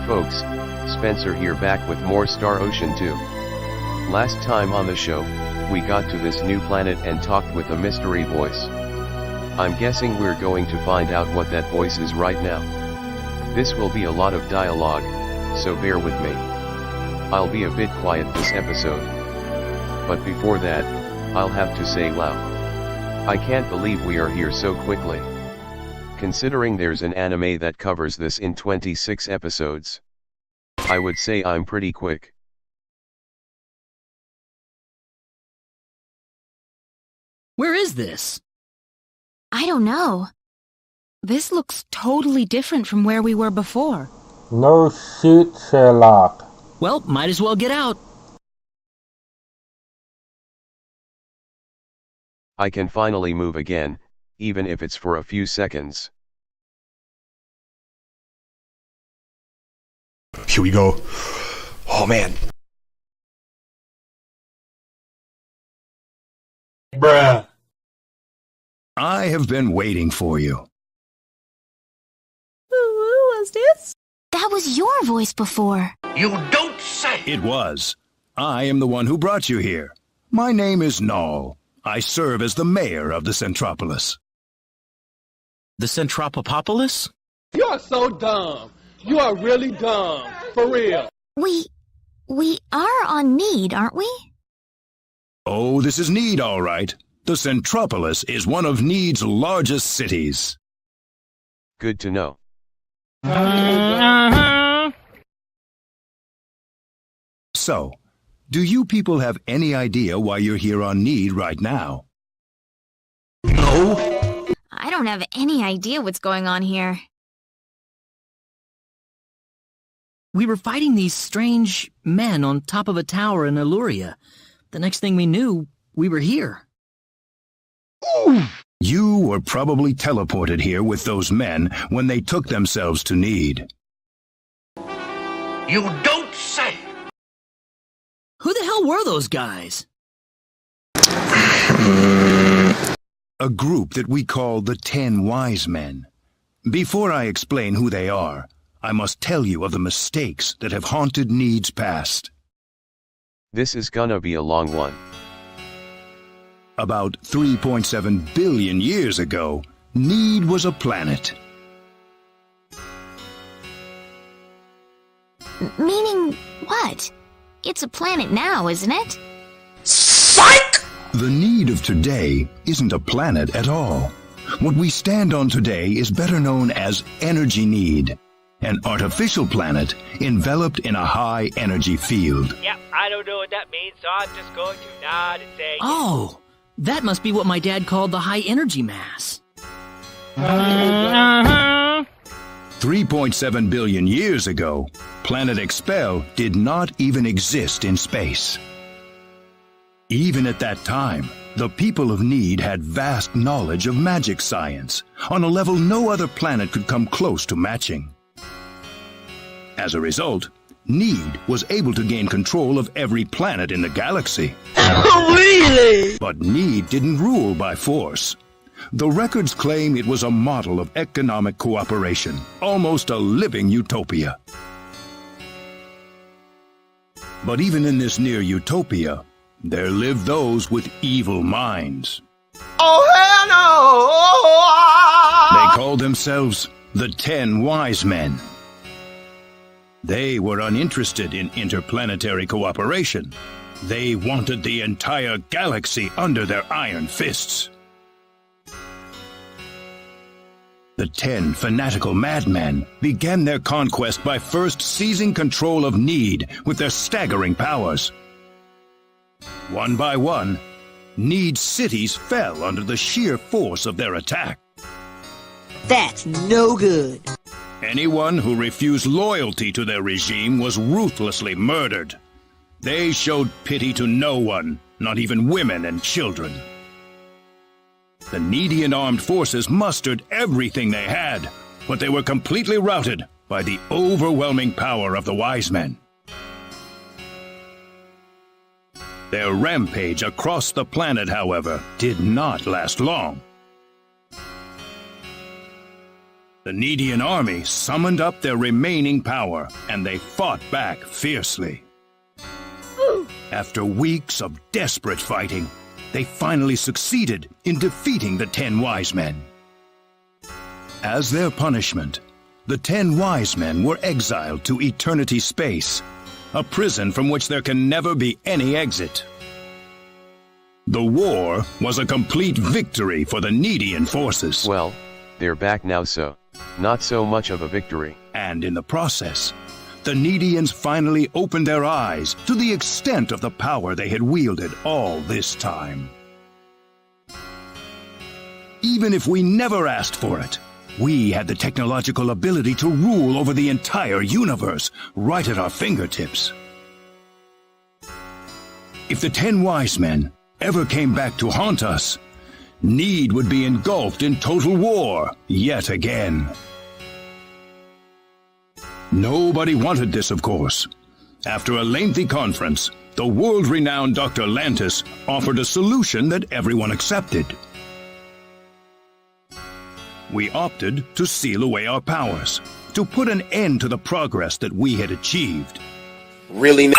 folks, Spencer here back with more Star Ocean 2. Last time on the show, we got to this new planet and talked with a mystery voice. I'm guessing we're going to find out what that voice is right now. This will be a lot of dialogue, so bear with me. I'll be a bit quiet this episode. But before that, I'll have to say wow. I can't believe we are here so quickly. Considering there's an anime that covers this in 26 episodes. I would say I'm pretty quick. Where is this? I don't know. This looks totally different from where we were before. No shit, Sherlock. Well, might as well get out. I can finally move again, even if it's for a few seconds. Here we go. Oh man. Bruh. I have been waiting for you. Who was this? That was your voice before. You don't say! It was. I am the one who brought you here. My name is Null. I serve as the mayor of the Centropolis. The Centropolis? You are so dumb. You are really dumb. For real. We are on Need, aren't we? Oh, this is Need, all right. The Centropolis is one of Need's largest cities. Good to know. So, do you people have any idea why you're here on Need right now? No. I don't have any idea what's going on here. We were fighting these strange men on top of a tower in Illuria. The next thing we knew, we were here. You were probably teleported here with those men when they took themselves to Need. You don't say! Who the hell were those guys? A group that we call the 10 Wise Men. Before I explain who they are, I must tell you of the mistakes that have haunted Need's past. This is gonna be a long one. About 3.7 billion years ago, Need was a planet. Meaning what? It's a planet now, isn't it? Psych! The Need of today isn't a planet at all. What we stand on today is better known as Energy Need, an artificial planet enveloped in a high-energy field. Yep, I don't know what that means, so I'm just going to nod and say... Oh, that must be what my dad called the high energy mass. 3.7 billion years ago, Planet Expel did not even exist in space. Even at that time, the people of Need had vast knowledge of magic science, on a level no other planet could come close to matching. As a result, Need was able to gain control of every planet in the galaxy. Really? But Need didn't rule by force. The records claim it was a model of economic cooperation, almost a living utopia. But even in this near utopia, there lived those with evil minds. Oh, hell no! They called themselves the 10 Wise Men. They were uninterested in interplanetary cooperation. They wanted the entire galaxy under their iron fists. The 10 fanatical madmen began their conquest by first seizing control of Need with their staggering powers. One by one, Need's cities fell under the sheer force of their attack. That's no good. Anyone who refused loyalty to their regime was ruthlessly murdered. They showed pity to no one, not even women and children. The Needian armed forces mustered everything they had, but they were completely routed by the overwhelming power of the Wise Men. Their rampage across the planet, however, did not last long. The Needian army summoned up their remaining power, and they fought back fiercely. After weeks of desperate fighting, they finally succeeded in defeating the 10 Wise Men. As their punishment, the 10 Wise Men were exiled to Eternity Space, a prison from which there can never be any exit. The war was a complete victory for the Needian forces. Well, they're back now, so not so much of a victory. And in the process, the Needians finally opened their eyes to the extent of the power they had wielded all this time. Even if we never asked for it, we had the technological ability to rule over the entire universe right at our fingertips. If the 10 Wise Men ever came back to haunt us, Need would be engulfed in total war yet again. Nobody wanted this, of course. After a lengthy conference, the world-renowned Dr. Lantis offered a solution that everyone accepted. We opted to seal away our powers, to put an end to the progress that we had achieved. Really?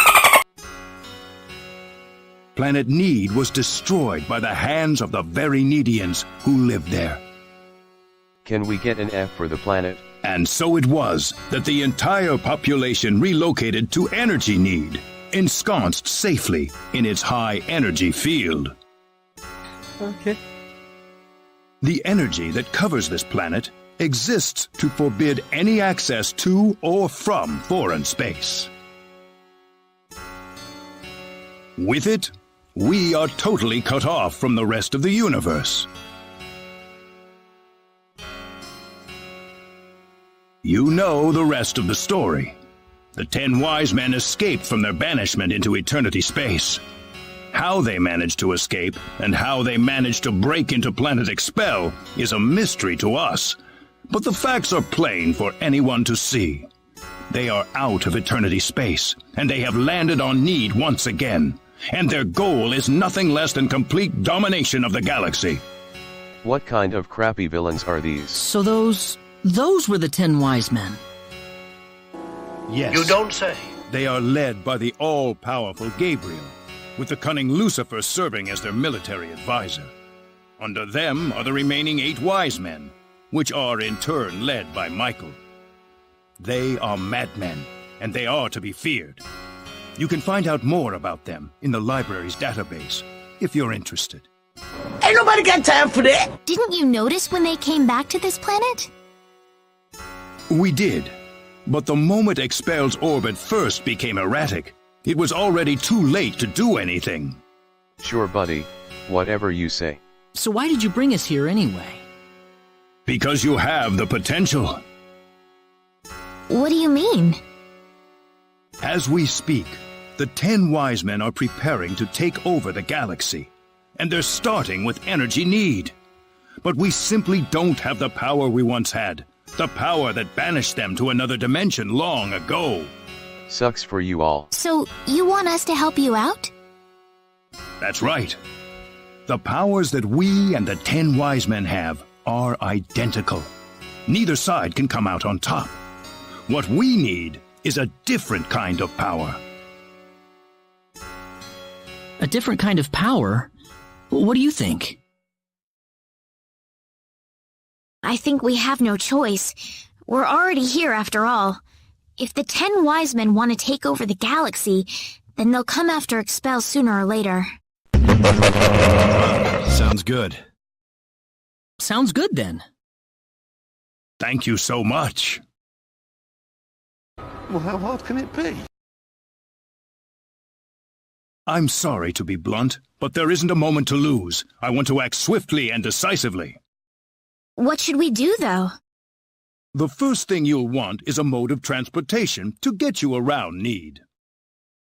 Planet Need was destroyed by the hands of the very Needians who lived there. Can we get an F for the planet? And so it was that the entire population relocated to Energy Need, ensconced safely in its high energy field. Okay. The energy that covers this planet exists to forbid any access to or from foreign space. With it, we are totally cut off from the rest of the universe. You know the rest of the story. The 10 Wise Men escaped from their banishment into Eternity Space. How they managed to escape and how they managed to break into Planet Expel is a mystery to us, but the facts are plain for anyone to see. They are out of Eternity Space, and they have landed on Need once again, and their goal is nothing less than complete domination of the galaxy. What kind of crappy villains are these? So those were the 10 Wise Men. Yes. You don't say. They are led by the all-powerful Gabriel, with the cunning Lucifer serving as their military advisor. Under them are the remaining 8 Wise Men, which are in turn led by Michael. They are madmen, and they are to be feared. You can find out more about them in the library's database, if you're interested. Ain't nobody got time for that. Didn't you notice when they came back to this planet? We did, but the moment Expel's orbit first became erratic, it was already too late to do anything. Sure, buddy. Whatever you say. So why did you bring us here anyway? Because you have the potential. What do you mean? As we speak, the 10 Wise Men are preparing to take over the galaxy, and they're starting with Energy Need. But we simply don't have the power we once had, the power that banished them to another dimension long ago. Sucks for you all. So, you want us to help you out? That's right. The powers that we and the 10 Wise Men have are identical. Neither side can come out on top. What we need is a different kind of power. A different kind of power? What do you think? I think we have no choice. We're already here after all. If the 10 Wise Men want to take over the galaxy, then they'll come after Expel sooner or later. Sounds good. Sounds good then. Thank you so much. Well, how hard can it be? I'm sorry to be blunt, but there isn't a moment to lose. I want to act swiftly and decisively. What should we do, though? The first thing you'll want is a mode of transportation to get you around Need.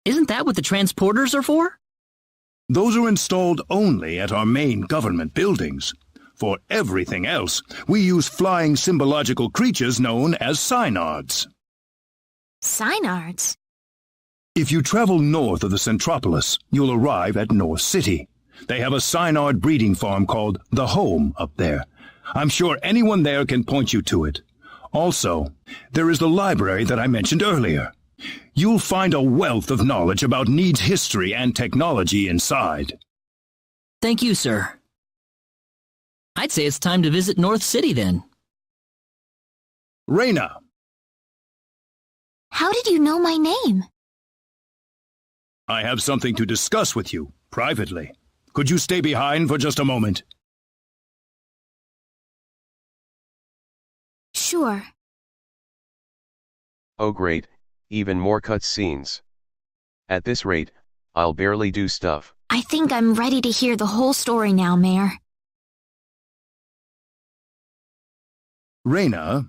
Isn't that what the transporters are for? Those are installed only at our main government buildings. For everything else, we use flying symbological creatures known as Synards. Synards? If you travel north of the Centropolis, you'll arrive at North City. They have a Synard breeding farm called The Home up there. I'm sure anyone there can point you to it. Also, there is the library that I mentioned earlier. You'll find a wealth of knowledge about Need's history and technology inside. Thank you, sir. I'd say it's time to visit North City then. Reyna! How did you know my name? I have something to discuss with you, privately. Could you stay behind for just a moment? Sure. Oh great, even more cutscenes. At this rate, I'll barely do stuff. I think I'm ready to hear the whole story now, Mayor. Reyna?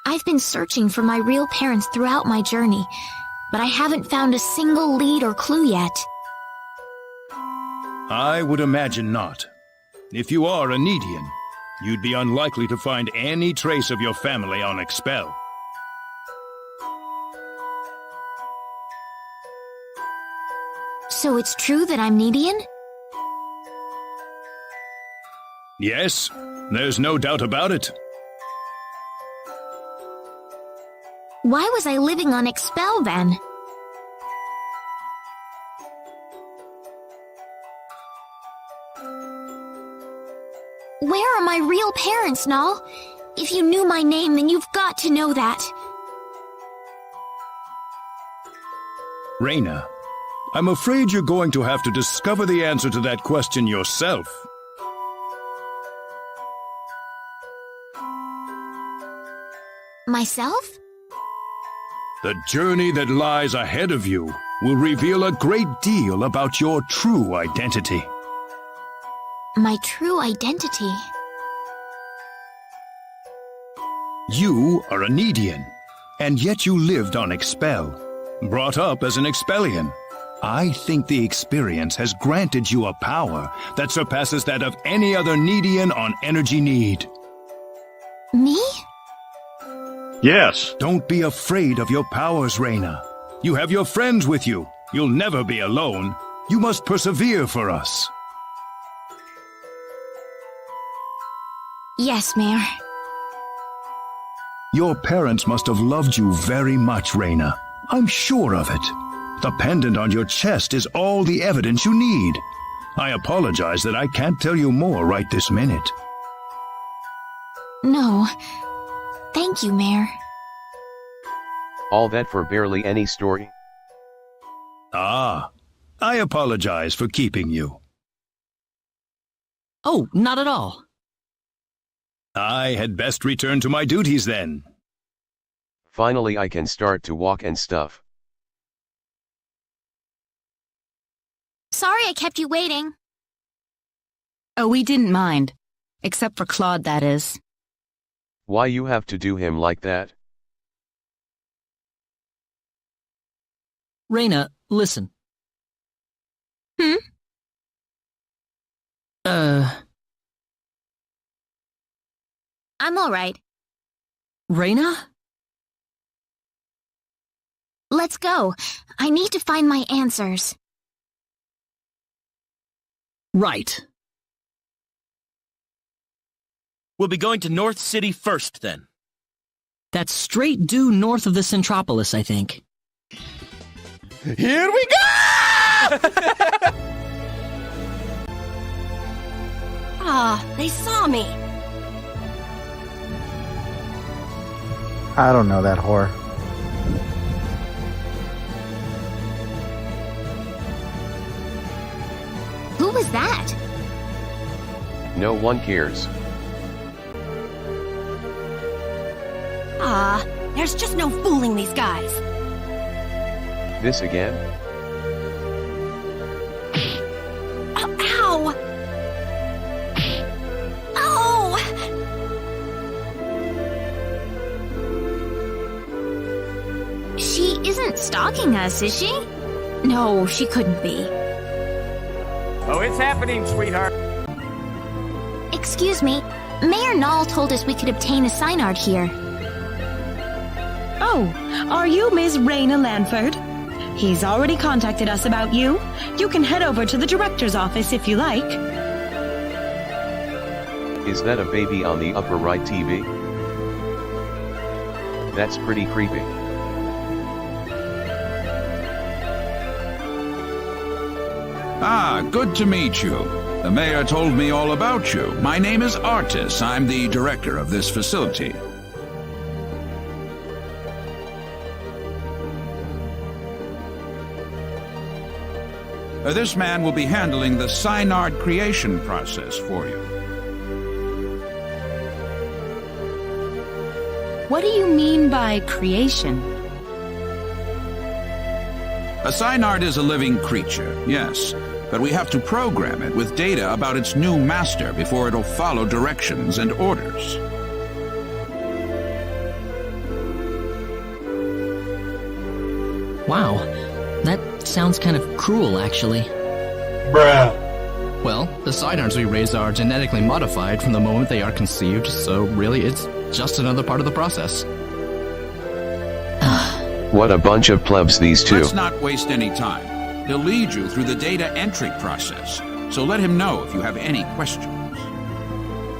I've been searching for my real parents throughout my journey, but I haven't found a single lead or clue yet. I would imagine not. If you are a Needian, you'd be unlikely to find any trace of your family on Expel. So it's true that I'm Needian? Yes, there's no doubt about it. Why was I living on Expel then? Where are my real parents, Null? If you knew my name, then you've got to know that. Reyna, I'm afraid you're going to have to discover the answer to that question yourself. Myself? The journey that lies ahead of you will reveal a great deal about your true identity. My true identity? You are a Needian, and yet you lived on Expel, brought up as an Expellian. I think the experience has granted you a power that surpasses that of any other Needian on Energy Need. Me? Yes. Don't be afraid of your powers, Reyna. You have your friends with you. You'll never be alone. You must persevere for us. Yes, Mayor. Your parents must have loved you very much, Reyna. I'm sure of it. The pendant on your chest is all the evidence you need. I apologize that I can't tell you more right this minute. No. Thank you, Mayor. All that for barely any story? Ah, I apologize for keeping you. Oh, not at all. I had best return to my duties then. Finally I can start to walk and stuff. Sorry I kept you waiting. Oh, we didn't mind. Except for Claude, that is. Why you have to do him like that? Reyna, listen. Hmm? I'm alright. Reyna? Let's go. I need to find my answers. Right. We'll be going to North City first, then. That's straight due north of the Centropolis, I think. Here we go! They saw me. I don't know that whore. Who was that? No one cares. There's just no fooling these guys. This again? Oh, ow! Oh! She isn't stalking us, is she? No, she couldn't be. Oh, it's happening, sweetheart. Excuse me, Mayor Null told us we could obtain a sign art here. Oh, are you Ms. Reyna Lanford? He's already contacted us about you. You can head over to the director's office if you like. Is that a baby on the upper right TV? That's pretty creepy. Ah, good to meet you. The mayor told me all about you. My name is Artis. I'm the director of this facility. This man will be handling the Synard creation process for you. What do you mean by creation? A Synard is a living creature, yes, but we have to program it with data about its new master before it'll follow directions and orders. Wow, that sounds kind of cruel, actually. Bruh. Well, the Synards we raise are genetically modified from the moment they are conceived, so really it's just another part of the process. What a bunch of plebs these two. Let's not waste any time. He'll lead you through the data entry process, so let him know if you have any questions.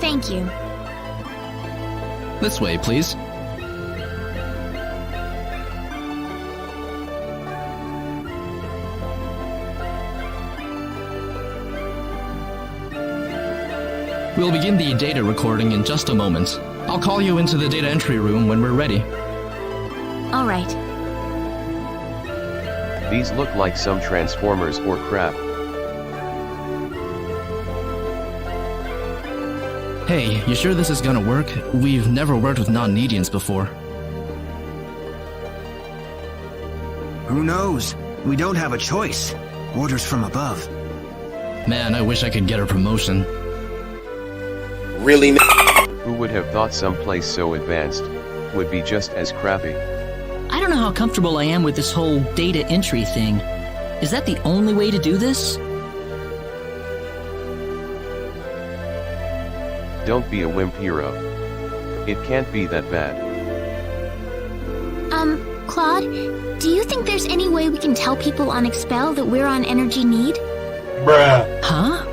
Thank you. This way, please. We'll begin the data recording in just a moment. I'll call you into the data entry room when we're ready. All right. These look like some transformers or crap. Hey, you sure this is gonna work? We've never worked with non-Nedians before. Who knows? We don't have a choice. Orders from above. Man, I wish I could get a promotion. Really? Who would have thought some place so advanced would be just as crappy? I don't know how comfortable I am with this whole data entry thing. Is that the only way to do this? Don't be a wimp, hero. It can't be that bad. Claude, do you think there's any way we can tell people on Expel that we're on energy need? Bruh. Huh?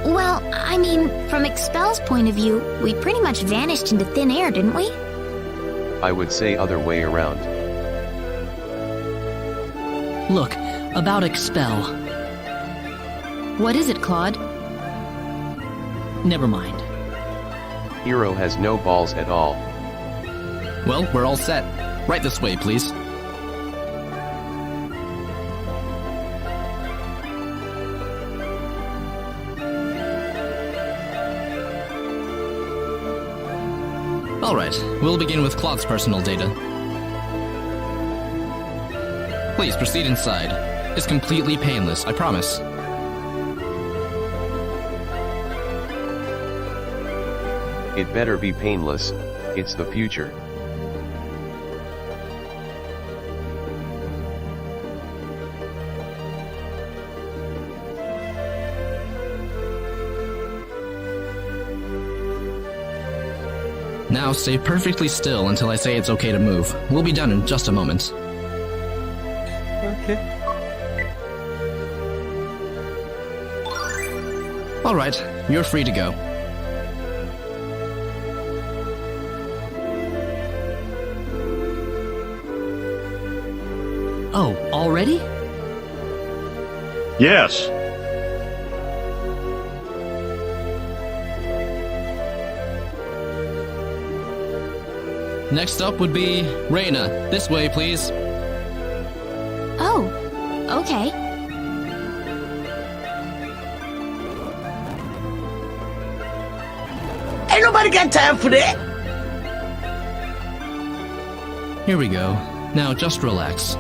Well, I mean, from Expel's point of view, we pretty much vanished into thin air, didn't we? I would say other way around. Look, about Expel. What is it, Claude? Never mind. Hero has no balls at all. Well, we're all set. Right this way, please. Alright, we'll begin with Claude's personal data. Please proceed inside. It's completely painless, I promise. It better be painless, it's the future. Now stay perfectly still until I say it's okay to move. We'll be done in just a moment. Okay. Alright, you're free to go. Oh, already? Yes. Next up would be Reyna. This way, please. Oh, okay. Ain't nobody got time for that. Here we go. Now just relax.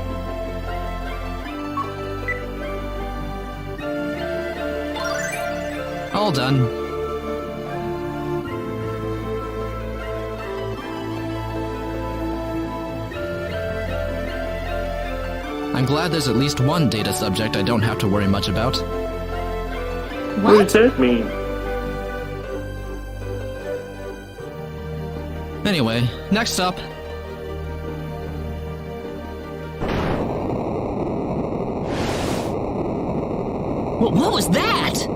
All done. I'm glad there's at least one data subject I don't have to worry much about. What does that mean? Anyway, next up. What was that?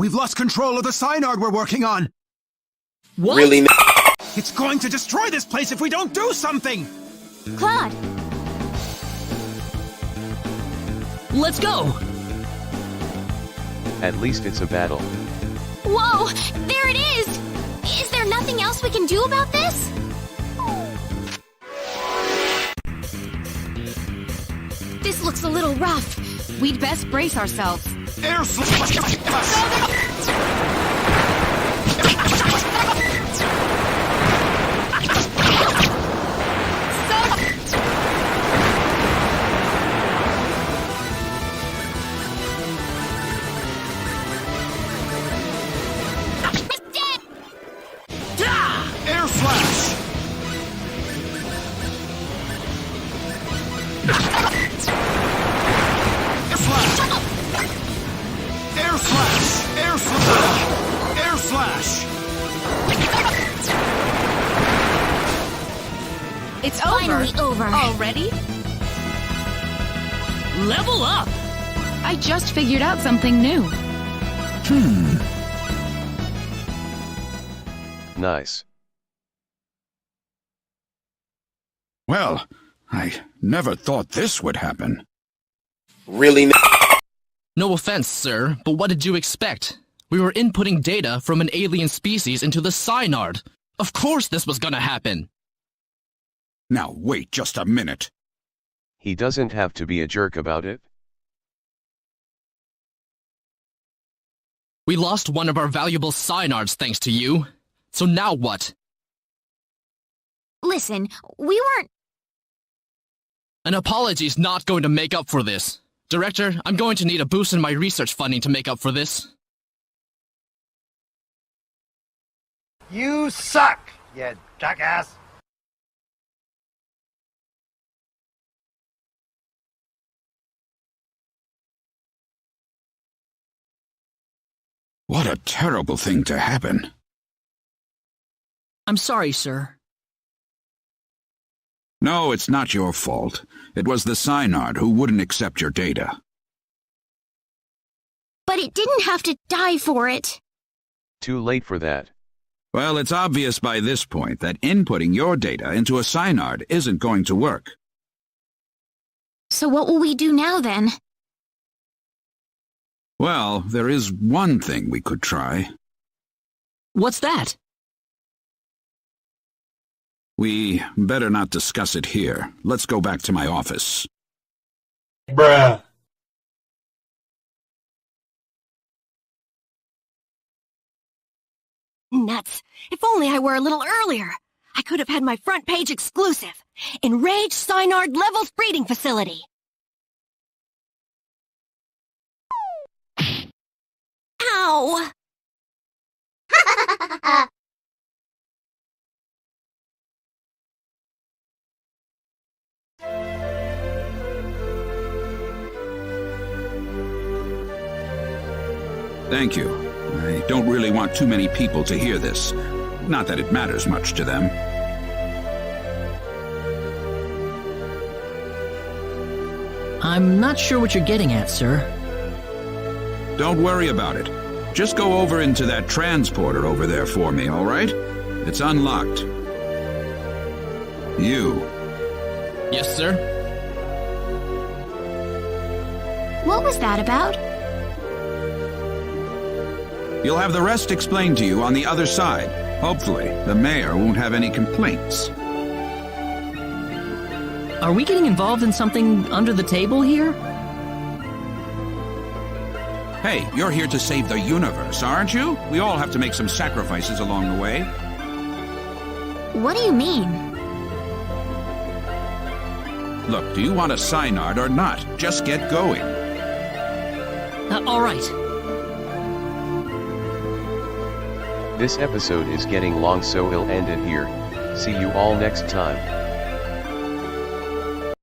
We've lost control of the Synard we're working on! What? Really? It's going to destroy this place if we don't do something! Claude! Let's go! At least it's a battle. Whoa! There it is! Is there nothing else we can do about this? This looks a little rough. We'd best brace ourselves. Air It's Finally over. Already? Level up! I just figured out something new. Nice. Well, I never thought this would happen. Really? No offense, sir, but what did you expect? We were inputting data from an alien species into the Synard. Of course this was gonna happen. Now wait just a minute. He doesn't have to be a jerk about it. We lost one of our valuable Synards thanks to you. So now what? Listen, we weren't... An apology's not going to make up for this. Director, I'm going to need a boost in my research funding to make up for this. You suck, you jackass! What a terrible thing to happen. I'm sorry, sir. No, it's not your fault. It was the Synard who wouldn't accept your data. But it didn't have to die for it. Too late for that. Well, it's obvious by this point that inputting your data into a Synard isn't going to work. So what will we do now, then? Well, there is one thing we could try. What's that? We better not discuss it here. Let's go back to my office. Bruh. Nuts. If only I were a little earlier. I could have had my front page exclusive. Enraged Synard Levels Breeding Facility. Ow! Thank you. I don't really want too many people to hear this. Not that it matters much to them. I'm not sure what you're getting at, sir. Don't worry about it. Just go over into that transporter over there for me, all right? It's unlocked. You. Yes, sir? What was that about? You'll have the rest explained to you on the other side. Hopefully, the mayor won't have any complaints. Are we getting involved in something under the table here? Hey, you're here to save the universe, aren't you? We all have to make some sacrifices along the way. What do you mean? Look, do you want a Synard or not? Just get going. All right. This episode is getting long, so we'll end it here. See you all next time.